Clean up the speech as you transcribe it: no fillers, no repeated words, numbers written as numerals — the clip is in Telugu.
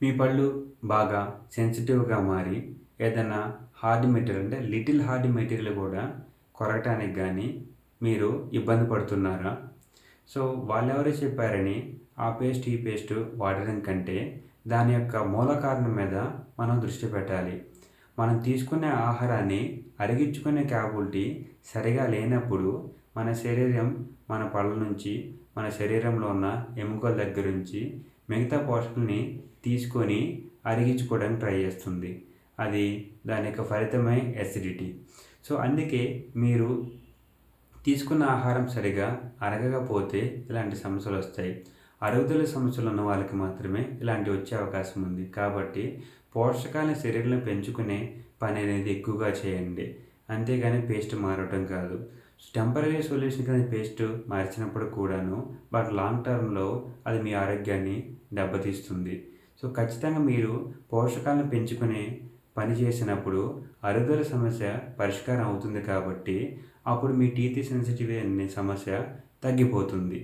మీ పళ్ళు బాగా సెన్సిటివ్‌గా మారి ఏదన్నా హార్డ్ మెటీరియల్ అంటే లిటిల్ హార్డ్ మెటీరియల్ కూడా కొరకటానికి గానీ మీరు ఇబ్బంది పడుతున్నారా? సో, వాళ్ళెవరో చెప్పారని ఆ పేస్ట్, ఈ పేస్ట్ వాడడం కంటే దాని యొక్క మూల కారణం మీద మనం దృష్టి పెట్టాలి. మనం తీసుకునే ఆహారాన్ని అరిగించుకునే కేపబిలిటీ సరిగా లేనప్పుడు మన శరీరం మన పళ్ళ నుంచి, మన శరీరంలో ఉన్న ఎముకల దగ్గర నుంచి మిగతా పోషకుల్ని తీసుకొని అరిగించుకోవడానికి ట్రై చేస్తుంది. అది దాని యొక్క ఫలితమే ఎసిడిటీ. సో, అందుకే మీరు తీసుకున్న ఆహారం సరిగా అరగకపోతే ఇలాంటి సమస్యలొస్తాయి. అరుగుదల సమస్యలు ఉన్న వాళ్ళకి మాత్రమే ఇలాంటివి వచ్చే అవకాశం ఉంది. కాబట్టి పోషకాలను శరీరంలో పెంచుకునే పని అనేది ఎక్కువగా చేయండి. అంతేగాని పేస్ట్ మారటం కాదు. టెంపరరీ సొల్యూషన్ కింద పేస్ట్ మార్చినప్పుడు కూడాను బట్ లాంగ్ టర్మ్‌లో అది మీ ఆరోగ్యాన్ని దెబ్బతీస్తుంది. సో, ఖచ్చితంగా మీరు పోషకాలను పెంచుకునే పని చేసినప్పుడు అరుగుదల సమస్య పరిష్కారం అవుతుంది కాబట్టి అప్పుడు మీ టీత్ సెన్సిటివ్ అనే సమస్య తగ్గిపోతుంది.